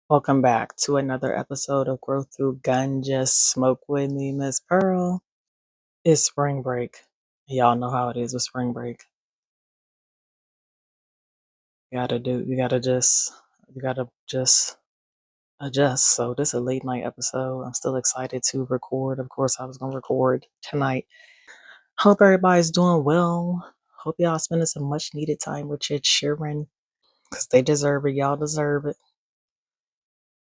Welcome back to another episode of Growth Through Ganja Smoke with me, Miss Pearl. It's spring break. Y'all know how it is with spring break. You gotta just adjust. So this is a late night episode. I'm still excited to record. Of course, I was gonna record tonight. Hope everybody's doing well. Hope y'all spending some much needed time with your children. Because they deserve it. Y'all deserve it.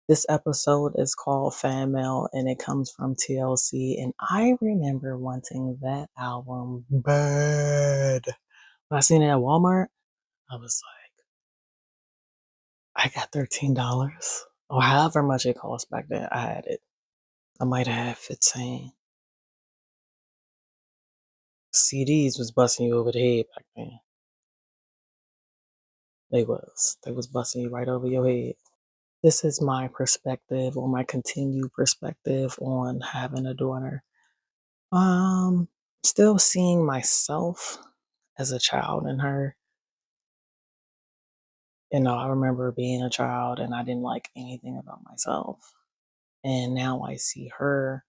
This episode is called Fanmail and it comes from TLC. And I remember wanting that album bad. When I seen it at Walmart, I was like, I got $13 or however much it cost back then. I had it. I might have had 15. CDs was busting you over the head back then. They was. They was busting you right over your head. This is my perspective or my continued perspective on having a daughter. Um, Still seeing myself as a child in her. I remember being a child and I didn't like anything about myself. And now I see her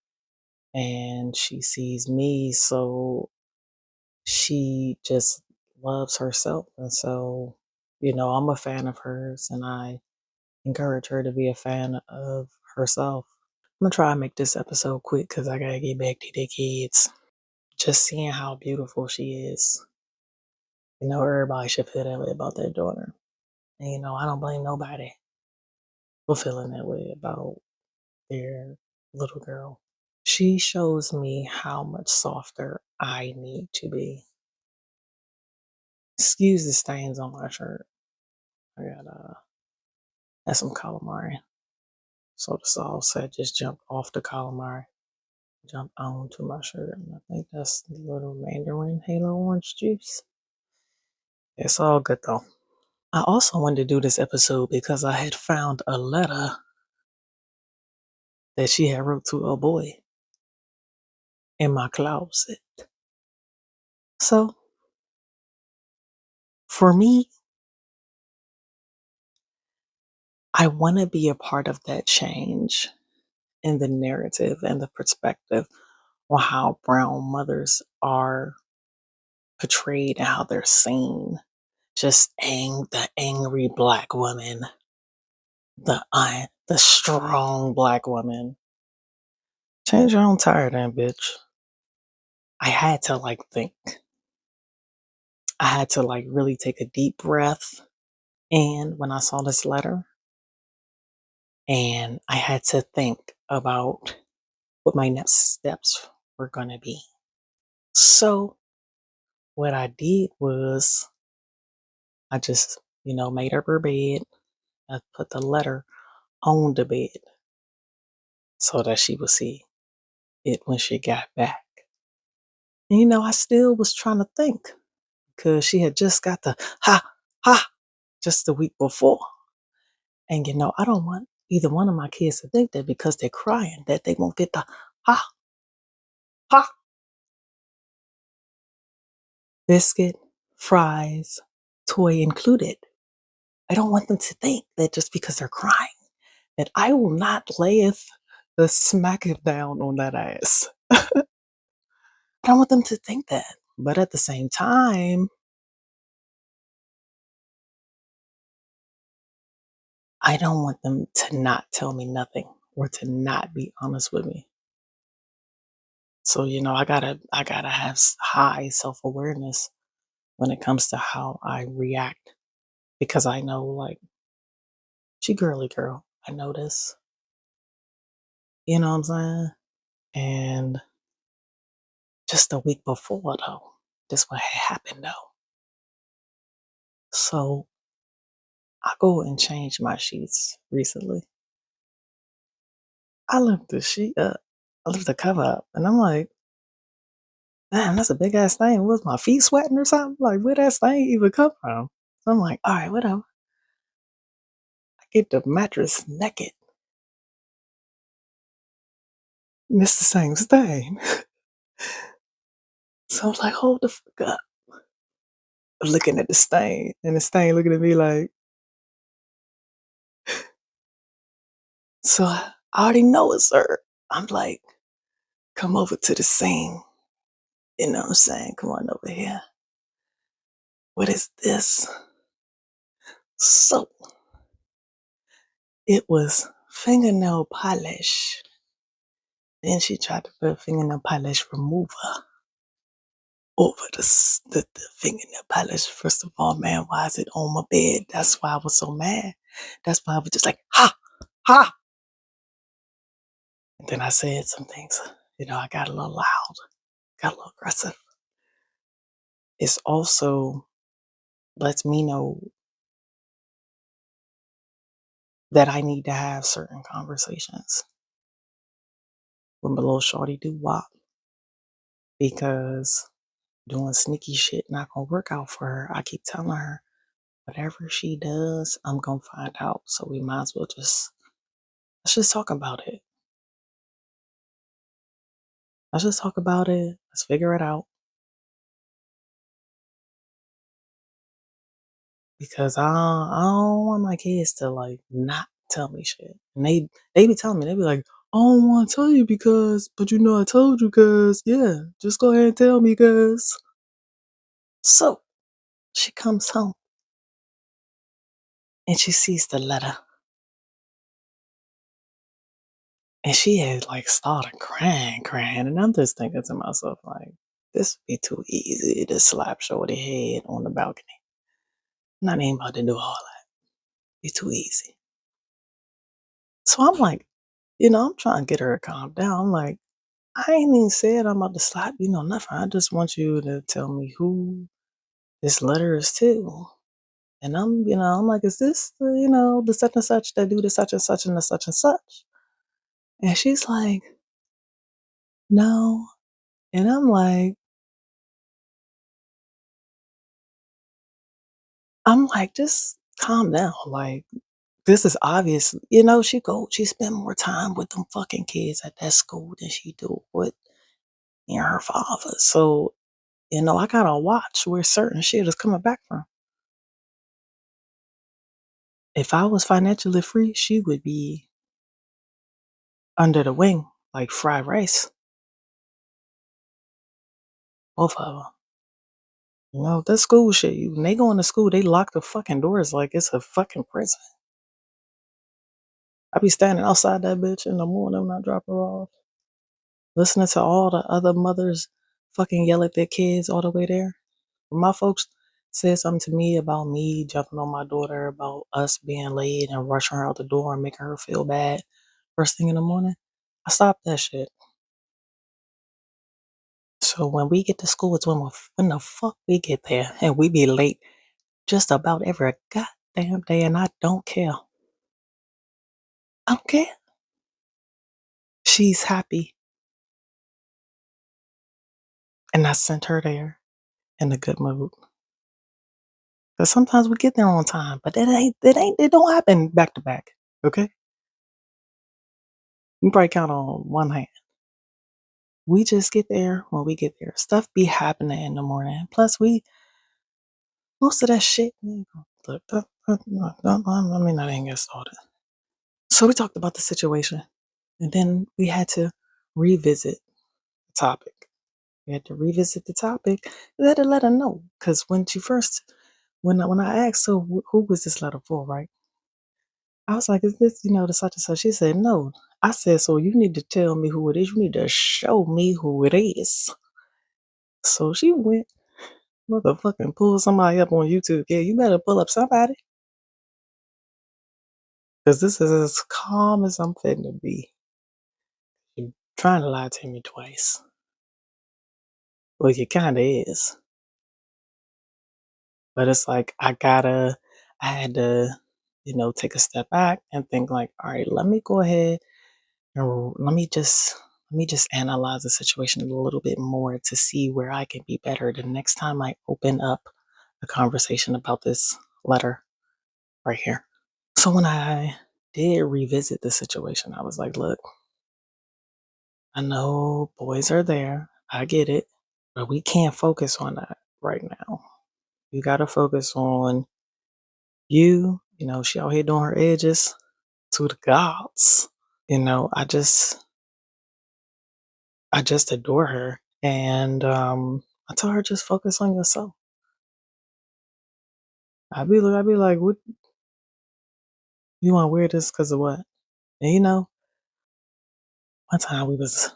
and she sees me. So she just loves herself. And so, I'm a fan of hers and I encourage her to be a fan of herself. I'm going to try and make this episode quick because I got to get back to the kids. Just seeing how beautiful she is. Everybody should feel that way about their daughter. And, I don't blame nobody for feeling that way about their little girl. She shows me how much softer I need to be. Excuse the stains on my shirt. I got had some calamari. So the sauce had just jumped off the calamari, jumped onto my shirt. And I think that's the little mandarin halo orange juice. It's all good though. I also wanted to do this episode because I had found a letter that she had wrote to a boy in my closet. So for me, I want to be a part of that change in the narrative and the perspective on how brown mothers are portrayed and how they're seen. Just the angry black woman, the strong black woman. Change your own tire, then, bitch. I had to think. I had to really take a deep breath. And when I saw this letter, and I had to think about what my next steps were going to be. So, what I did was I just, made up her bed. I put the letter on the bed so that she would see it when she got back. And, I still was trying to think because she had just got the ha just the week before. And, I don't want either one of my kids to think that because they're crying that they won't get the ha ha biscuit, fries, toy included. I don't want them to think that just because they're crying, that I will not layeth the smack it down on that ass. I don't want them to think that. But at the same time, I don't want them to not tell me nothing or to not be honest with me. So, I gotta have high self-awareness when it comes to how I react. Because I know she girly girl. I know this. You know what I'm saying? And just a week before though, this what had happened though. So I go and change my sheets recently. I lift the sheet up. I lift the cover up and I'm like, damn, that's a big ass stain. Was my feet sweating or something? Like, where that stain even come from? So I'm like, all right, whatever. I get the mattress naked. And it's the same stain. So I'm like, hold the fuck up. I'm looking at the stain and the stain looking at me like, So I already know it's her. I'm like, come over to the scene. You know what I'm saying? Come on over here. What is this? So it was fingernail polish. Then she tried to put fingernail polish remover over the fingernail polish. First of all, man, why is it on my bed? That's why I was so mad. That's why I was just like, ha, ha. And then I said some things. I got a little loud, got a little aggressive. It's also lets me know that I need to have certain conversations with my little shorty do wop because doing sneaky shit not gonna work out for her. I keep telling her whatever she does, I'm gonna find out. So we might as well let's just talk about it. Let's just talk about it. Let's figure it out. Because I don't want my kids to like not tell me shit. And they be telling me, they be like, I don't want to tell you because, but I told you because, yeah, just go ahead and tell me because. So she comes home and she sees the letter and she had like started crying. And I'm just thinking to myself, like, this would be too easy to slap shorty head on the balcony. I'm not even about to do all that. Be too easy. So I'm like, I'm trying to get her to calm down. I'm like, I ain't even said I'm about to slap nothing. I just want you to tell me who this letter is to. And I'm like, is this the such and such that do the such and such and the such and such? And she's like, no. And I'm like, just calm down. Like, this is obvious. She spend more time with them fucking kids at that school than she do with her father. So, I gotta watch where certain shit is coming back from. If I was financially free, she would be under the wing like fried rice. Both of them. That school shit. When they go into school, they lock the fucking doors like it's a fucking prison. I be standing outside that bitch in the morning when I drop her off, listening to all the other mothers fucking yell at their kids all the way there. When my folks said something to me about me jumping on my daughter, about us being late and rushing her out the door and making her feel bad first thing in the morning, I stopped that shit. So when we get to school, it's when the fuck we get there, and we be late just about every goddamn day, and I don't care. I don't care. She's happy, and I sent her there in a good mood. Cause sometimes we get there on time, but it don't happen back to back. Okay, you probably count on one hand. We just get there when we get there. Stuff be happening in the morning. Plus, most of that shit. Look, let me not even get started. So we talked about the situation, and then we had to revisit the topic. We had to revisit the topic. We had to let her know because when I asked her who was this letter for, right? I was like, "Is this the such and such?" She said, "No." I said, "So you need to tell me who it is. You need to show me who it is." So she went motherfucking pull somebody up on YouTube. Yeah, you better pull up somebody because this is as calm as I'm fitting to be. You're trying to lie to me twice. Well, you kind of is. But it's like I had to, take a step back and think like, all right, let me go ahead and let me just analyze the situation a little bit more to see where I can be better the next time I open up a conversation about this letter right here. So when I did revisit the situation, I was like, look, I know boys are there. I get it. But we can't focus on that right now. You got to focus on you. She out here doing her edges to the gods. I just adore her. And I told her just focus on yourself. I'd be like, what you wanna wear this because of what? And one time we was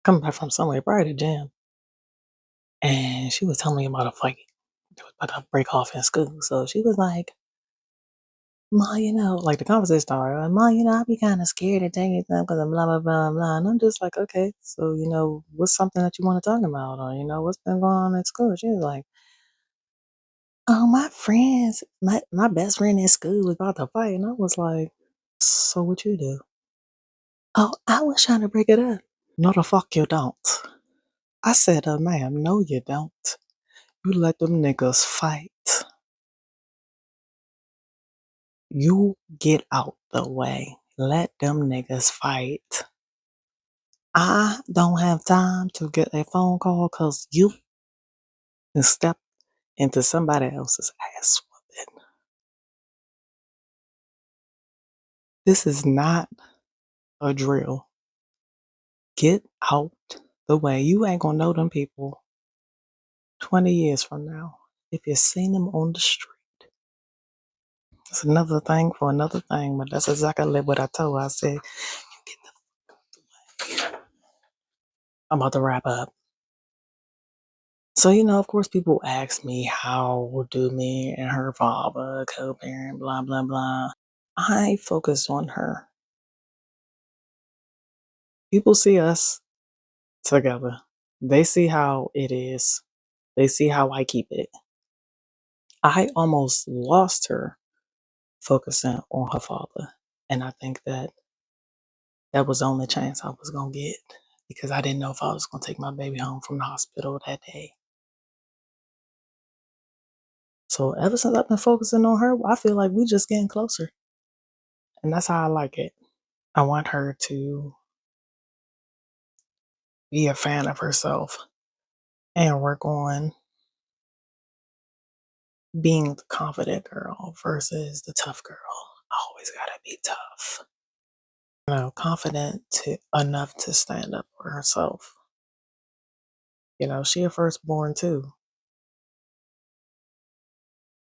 coming back from somewhere, probably the gym, and she was telling me about a fight that was about to break off in school. So she was like, Ma, like the conversation started, like, Ma, I be kind of scared to tell you something because I'm blah, blah, blah, blah. And I'm just like, okay, so, what's something that you want to talk about? Or, what's been going on at school? She was like, oh, my friends, my best friend in school was about to fight. And I was like, so what you do? Oh, I was trying to break it up. No, the fuck you don't. I said, ma'am, no, you don't. You let them niggas fight. You get out the way. Let them niggas fight. I don't have time to get a phone call because you can step into somebody else's ass whooping. This is not a drill. Get out the way. You ain't gonna know them people 20 years from now if you seen them on the street. It's another thing for another thing, but that's exactly what I told her. I said, I'm about to wrap up. So, of course, people ask me how do me and her father co-parent, blah, blah, blah. I focus on her. People see us together. They see how it is. They see how I keep it. I almost lost her focusing on her father. And I think that was the only chance I was going to get because I didn't know if I was going to take my baby home from the hospital that day. So ever since I've been focusing on her, I feel like we just getting closer. And that's how I like it. I want her to be a fan of herself and work on being the confident girl versus the tough girl. Always gotta be tough. Confident enough to stand up for herself. She a firstborn too.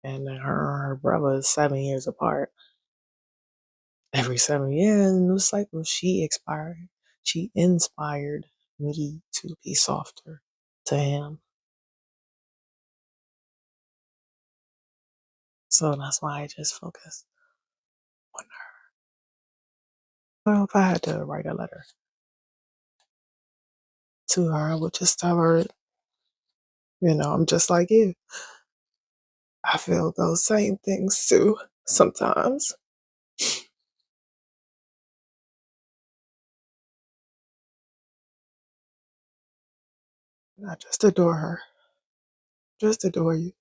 And her brother is 7 years apart. Every 7 years, new cycle, she inspired me to be softer to him. So that's why I just focus on her. Well, if I had to write a letter to her, I would just tell her, I'm just like you. I feel those same things too sometimes. I just adore her. Just adore you.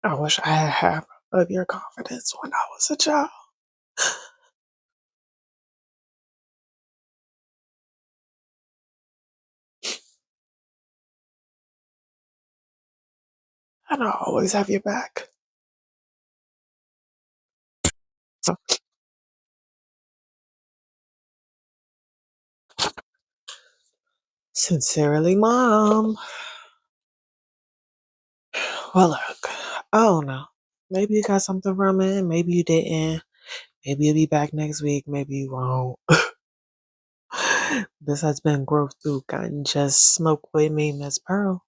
I wish I had half of your confidence when I was a child. And I always have your back. So, sincerely, Mom. Well, look, I don't know. Maybe you got something from it. Maybe you didn't. Maybe you'll be back next week. Maybe you won't. This has been Growth Through Gun Just Smoke with me, Miss Pearl.